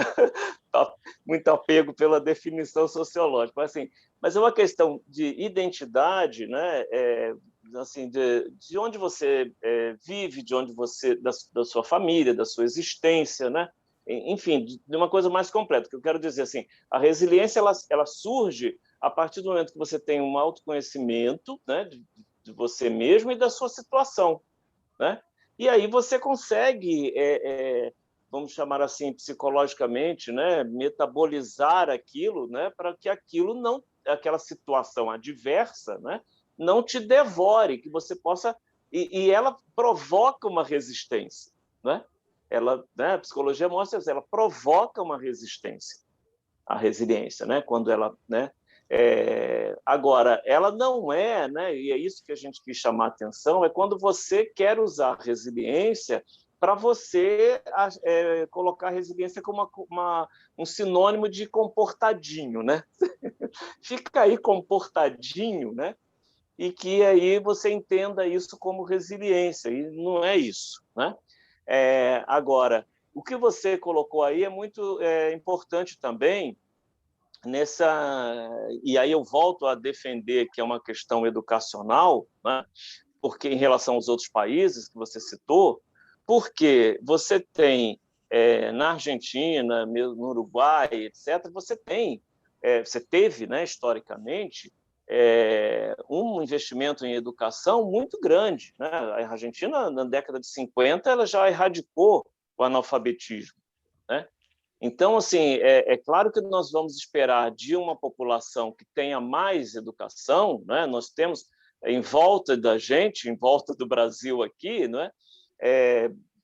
apego pela definição sociológica. Mas é uma questão de identidade, né? Assim, de onde você vive, de onde da sua família, da sua existência, né? Enfim, de uma coisa mais completa. Que eu quero dizer assim, a resiliência ela surge a partir do momento que você tem um autoconhecimento, né, de você mesmo e da sua situação, né? E aí você consegue, vamos chamar assim, psicologicamente, né, metabolizar aquilo, né, para que aquela situação adversa, né, não te devore, que você possa... E ela provoca uma resistência, né? A psicologia mostra isso, ela provoca uma resistência, a resiliência, né? Quando ela... Né, agora, ela não é, né, e é isso que a gente quis chamar a atenção, é quando você quer usar resiliência para você colocar a resiliência como um sinônimo de comportadinho, né? Fica aí comportadinho, né? E que aí você entenda isso como resiliência, e não é isso, né? Agora, o que você colocou aí é muito importante também, e aí eu volto a defender que é uma questão educacional, né? Porque em relação aos outros países que você citou, porque você tem na Argentina, no Uruguai, etc., você teve, né, historicamente, um investimento em educação muito grande, né? A Argentina, na década de 50, ela já erradicou o analfabetismo, né? Então, assim, é claro que nós vamos esperar de uma população que tenha mais educação, né? Nós temos em volta da gente, em volta do Brasil aqui, não é?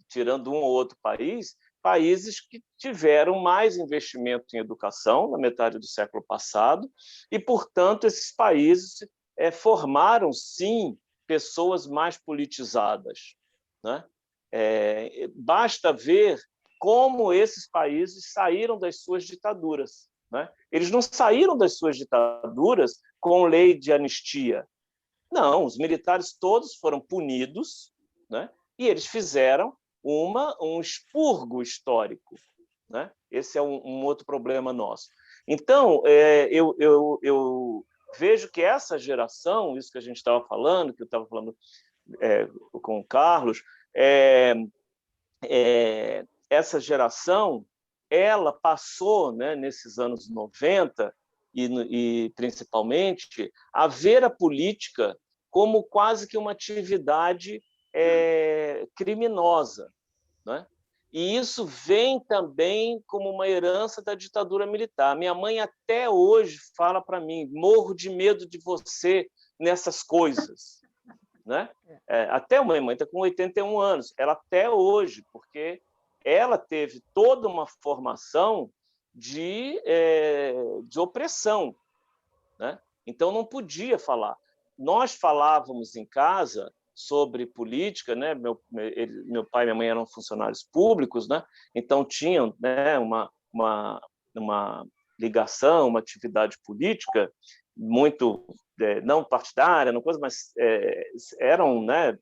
Tirando um ou outro país, países que tiveram mais investimento em educação na metade do século passado e, portanto, esses países formaram, sim, pessoas mais politizadas, né? Basta ver como esses países saíram das suas ditaduras, né? Eles não saíram das suas ditaduras com lei de anistia. Não, os militares todos foram punidos, né? E eles fizeram um expurgo histórico, né? Esse é um outro problema nosso. Então, eu vejo que essa geração, isso que a gente estava falando, que eu estava falando com o Carlos, essa geração, ela passou, né, nesses anos 90, e principalmente, a ver a política como quase que uma atividade criminosa, né? E isso vem também como uma herança da ditadura militar. Minha mãe até hoje fala para mim: morro de medo de você nessas coisas, né? Até a minha mãe está com 81 anos, ela até hoje, porque ela teve toda uma formação de opressão, né? Então não podia falar. Nós falávamos em casa sobre política, né? Meu pai e minha mãe eram funcionários públicos, né? Então tinham, né, uma ligação, uma atividade política muito não partidária, não coisa, mas eram, né,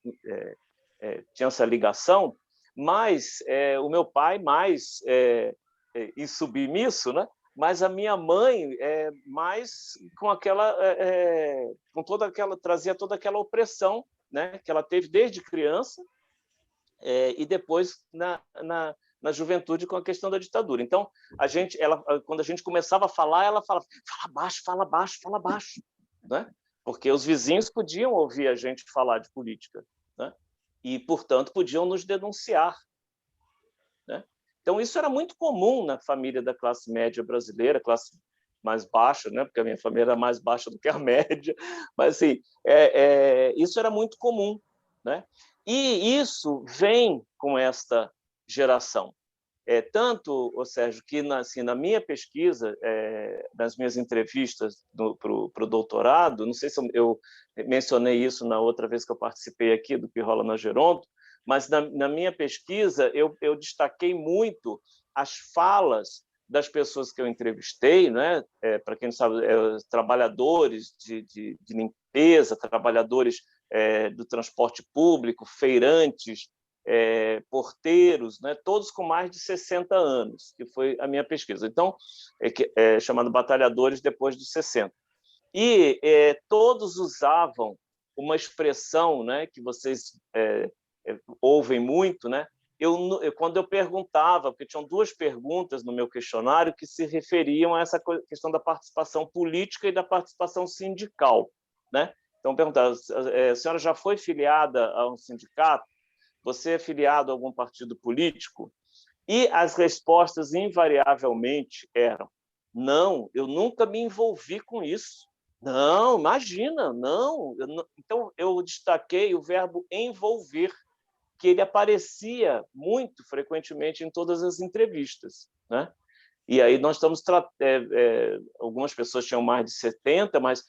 tinham essa ligação. Mas o meu pai mais insubmisso, né? Mas a minha mãe mais com aquela, trazia toda aquela opressão, né, que ela teve desde criança e depois na juventude com a questão da ditadura. Então, quando a gente começava a falar, ela falava: fala baixo, fala baixo, fala baixo, né? Porque os vizinhos podiam ouvir a gente falar de política, né? E, portanto, podiam nos denunciar, né? Então, isso era muito comum na família da classe média brasileira, classe mais baixa, né? Porque a minha família era mais baixa do que a média, mas assim, isso era muito comum, né? E isso vem com esta geração. Tanto, Sérgio, que na minha pesquisa, nas minhas entrevistas para o doutorado, não sei se eu mencionei isso na outra vez que eu participei aqui do Que Rola na Geronto, mas na minha pesquisa eu destaquei muito as falas das pessoas que eu entrevistei, né? Para quem não sabe, trabalhadores de limpeza, trabalhadores do transporte público, feirantes, porteiros, né? Todos com mais de 60 anos, que foi a minha pesquisa. Então, chamado Batalhadores Depois dos 60. E todos usavam uma expressão, né, que vocês ouvem muito, né? Quando eu perguntava, porque tinham duas perguntas no meu questionário que se referiam a essa questão da participação política e da participação sindical, né? Então, eu perguntava: a senhora já foi filiada a um sindicato? Você é filiado a algum partido político? E as respostas, invariavelmente, eram: não, eu nunca me envolvi com isso. Não, imagina, não. Então, eu destaquei o verbo envolver, que ele aparecia muito frequentemente em todas as entrevistas, né? E aí nós estamos... algumas pessoas tinham mais de 70, mas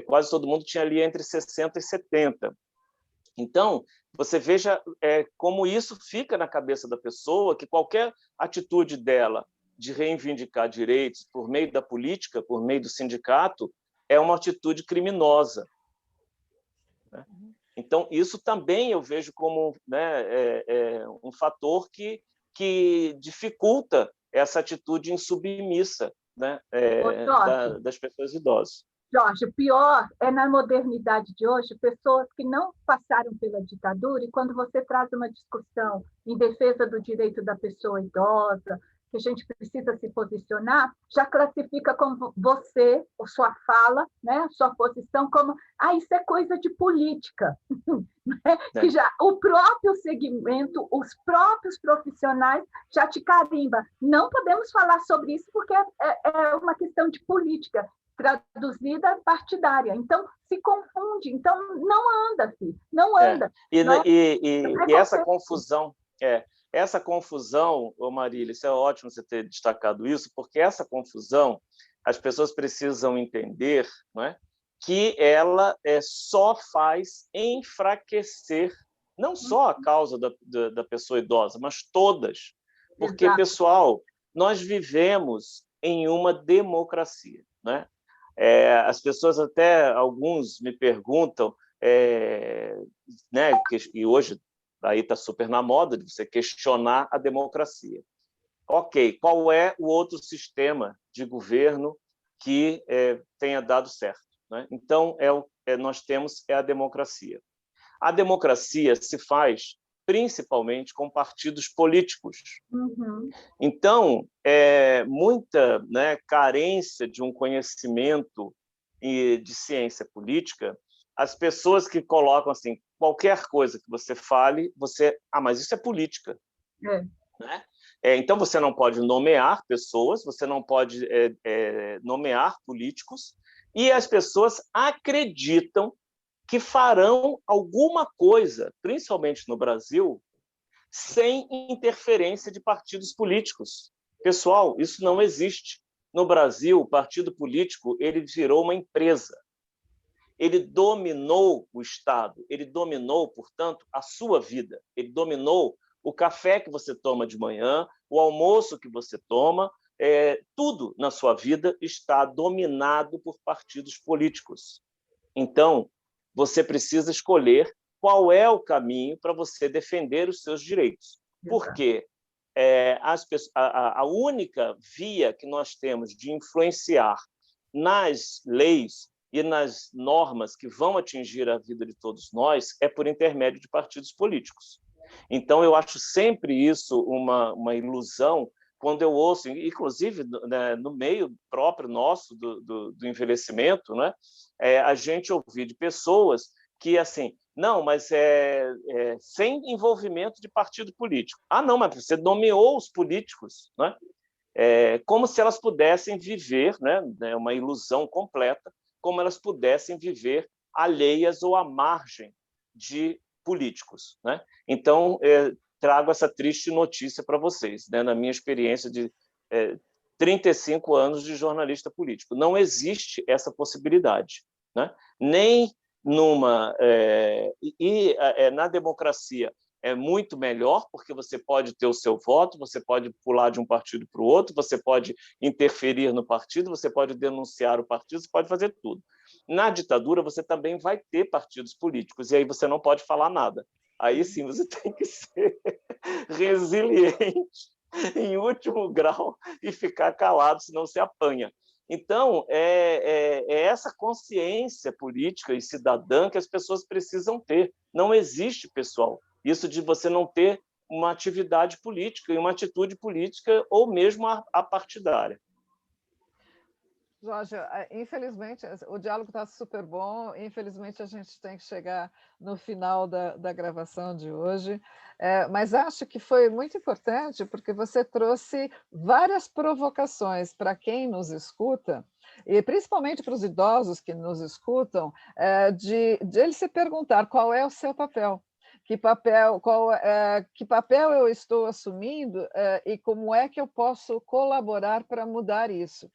quase todo mundo tinha ali entre 60 e 70. Então, você veja como isso fica na cabeça da pessoa, que qualquer atitude dela de reivindicar direitos por meio da política, por meio do sindicato, é uma atitude criminosa, né? Então, isso também eu vejo como, né, um fator que dificulta essa atitude insubmissa, né, das pessoas idosas. Jorge, o pior é, na modernidade de hoje, pessoas que não passaram pela ditadura, e quando você traz uma discussão em defesa do direito da pessoa idosa, que a gente precisa se posicionar, já classifica como você, ou sua fala, né, sua posição, como isso é coisa de política. Que já o próprio segmento, os próprios profissionais já te carimba. Não podemos falar sobre isso porque é uma questão de política, traduzida partidária. Então, se confunde. Então, não anda, filho. Não anda. E essa confusão... Essa confusão, Marília, isso é ótimo você ter destacado isso, porque essa confusão, as pessoas precisam entender, não é, que ela só faz enfraquecer não só a causa da pessoa idosa, mas todas. Porque, Exato. Pessoal, nós vivemos em uma democracia, né? As pessoas até, alguns me perguntam, né, e hoje aí está super na moda de você questionar a democracia. Ok, qual é o outro sistema de governo que tenha dado certo, né? Então, nós temos a democracia. A democracia se faz principalmente com partidos políticos. Uhum. Então, muita, né, carência de um conhecimento de ciência política, as pessoas que colocam assim, qualquer coisa que você fale, mas isso é política. Né? Então, você não pode nomear pessoas, você não pode nomear políticos, e as pessoas acreditam que farão alguma coisa, principalmente no Brasil, sem interferência de partidos políticos. Pessoal, isso não existe. No Brasil, o partido político ele virou uma empresa. Ele dominou o Estado, ele dominou, portanto, a sua vida, ele dominou o café que você toma de manhã, o almoço que você toma, tudo na sua vida está dominado por partidos políticos. Então, você precisa escolher qual é o caminho para você defender os seus direitos. Porque a única via que nós temos de influenciar nas leis e nas normas que vão atingir a vida de todos nós é por intermédio de partidos políticos. Então, eu acho sempre isso uma ilusão quando eu ouço, inclusive né, no meio próprio nosso do envelhecimento, né, a gente ouvir de pessoas que, assim, não, mas sem envolvimento de partido político. Ah, não, mas você nomeou os políticos, né? Como se elas pudessem viver, né, uma ilusão completa, como elas pudessem viver alheias ou à margem de políticos, né? Então, trago essa triste notícia para vocês, né? Na minha experiência de 35 anos de jornalista político. Não existe essa possibilidade, né? Nem numa... na democracia é muito melhor, porque você pode ter o seu voto, você pode pular de um partido para o outro, você pode interferir no partido, você pode denunciar o partido, você pode fazer tudo. Na ditadura, você também vai ter partidos políticos, e aí você não pode falar nada. Aí sim, você tem que ser resiliente em último grau e ficar calado, senão você apanha. Então, é essa consciência política e cidadã que as pessoas precisam ter. Não existe, pessoal, isso de você não ter uma atividade política e uma atitude política ou mesmo apartidária. Jorge, infelizmente, o diálogo está super bom, infelizmente a gente tem que chegar no final da gravação de hoje, mas acho que foi muito importante porque você trouxe várias provocações para quem nos escuta, e principalmente para os idosos que nos escutam, de eles se perguntar qual é o seu papel. Que papel eu estou assumindo e como é que eu posso colaborar para mudar isso?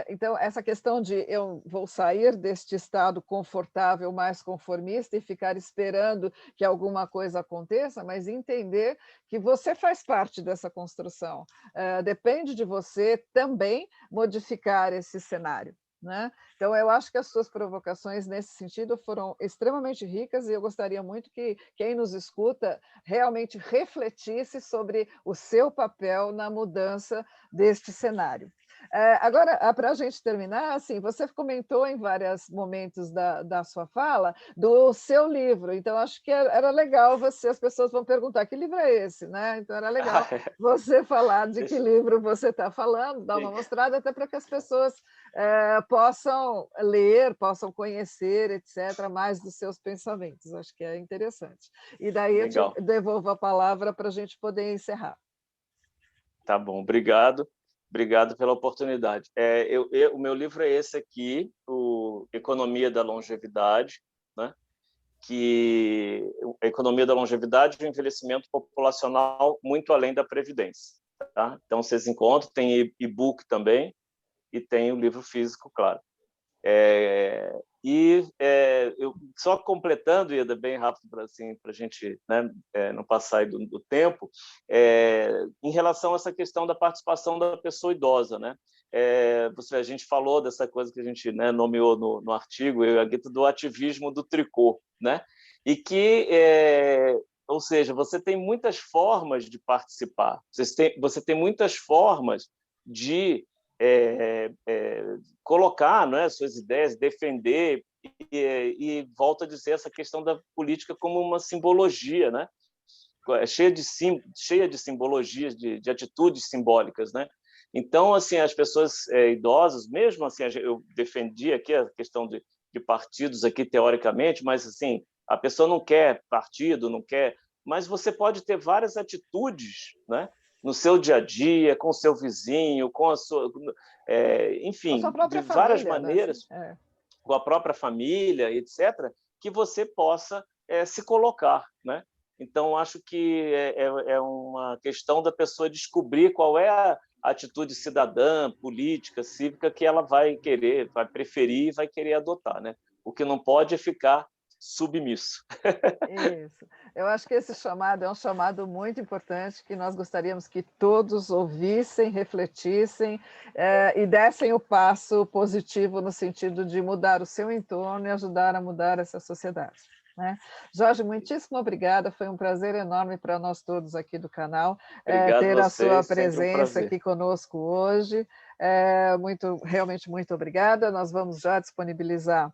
Então, essa questão de eu vou sair deste estado confortável, mais conformista e ficar esperando que alguma coisa aconteça, mas entender que você faz parte dessa construção. Depende de você também modificar esse cenário. Né? Então, eu acho que as suas provocações nesse sentido foram extremamente ricas e eu gostaria muito que quem nos escuta realmente refletisse sobre o seu papel na mudança deste cenário. Agora, para a gente terminar, assim, você comentou em vários momentos da sua fala do seu livro, então acho que era legal as pessoas vão perguntar que livro é esse, né? Então era legal você falar de que livro você está falando, dar uma mostrada, até para que as pessoas possam ler, possam conhecer, etc., mais dos seus pensamentos. Acho que é interessante. E daí Legal. eu te devolvo a palavra para a gente poder encerrar. Tá bom, obrigado. Obrigado pela oportunidade. O meu livro é esse aqui, o Economia da Longevidade, né? Que a economia da longevidade e o envelhecimento populacional muito além da previdência. Tá? Então, vocês encontram, tem e-book também, e tem o livro físico, claro. Eu só completando, Ieda, bem rápido para assim, a gente, né, não passar aí do tempo, em relação a essa questão da participação da pessoa idosa, né? A gente falou dessa coisa que a gente, né, nomeou no artigo, eu e a Guita, do ativismo do tricô, né? E que, ou seja, você tem muitas formas de participar, você tem muitas formas de colocar, né, suas ideias, defender e volto a dizer essa questão da política como uma simbologia, né, cheia de simbologias, de atitudes simbólicas, né. Então, assim, as pessoas idosas, mesmo assim, eu defendi aqui a questão de partidos aqui teoricamente, mas assim, a pessoa não quer partido, não quer, mas você pode ter várias atitudes, né, no seu dia a dia, com o seu vizinho, com a sua, enfim, Com a sua própria de várias família, maneiras, né? com a própria família, etc., que você possa se colocar, né? Então, acho que é uma questão da pessoa descobrir qual é a atitude cidadã, política, cívica que ela vai querer, vai preferir, vai querer adotar, né? O que não pode é ficar submisso. Isso. Eu acho que esse chamado é um chamado muito importante que nós gostaríamos que todos ouvissem, refletissem e dessem o passo positivo no sentido de mudar o seu entorno e ajudar a mudar essa sociedade. Né? Jorge, muitíssimo obrigada, foi um prazer enorme para nós todos aqui do canal ter a sua presença aqui conosco hoje. Realmente muito obrigada, nós vamos já disponibilizar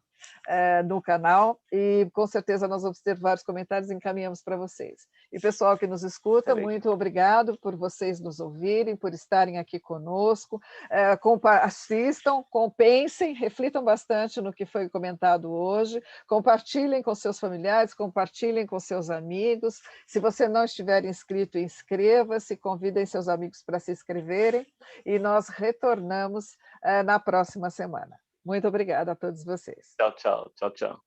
no canal e com certeza nós vamos ter vários comentários e encaminhamos para vocês. E pessoal que nos escuta, muito obrigado por vocês nos ouvirem, por estarem aqui conosco, assistam, pensem, reflitam bastante no que foi comentado hoje, compartilhem com seus familiares, compartilhem com seus amigos, se você não estiver inscrito, inscreva-se, convidem seus amigos para se inscreverem e nós retornamos na próxima semana. Muito obrigada a todos vocês. Tchau, tchau. Tchau, tchau.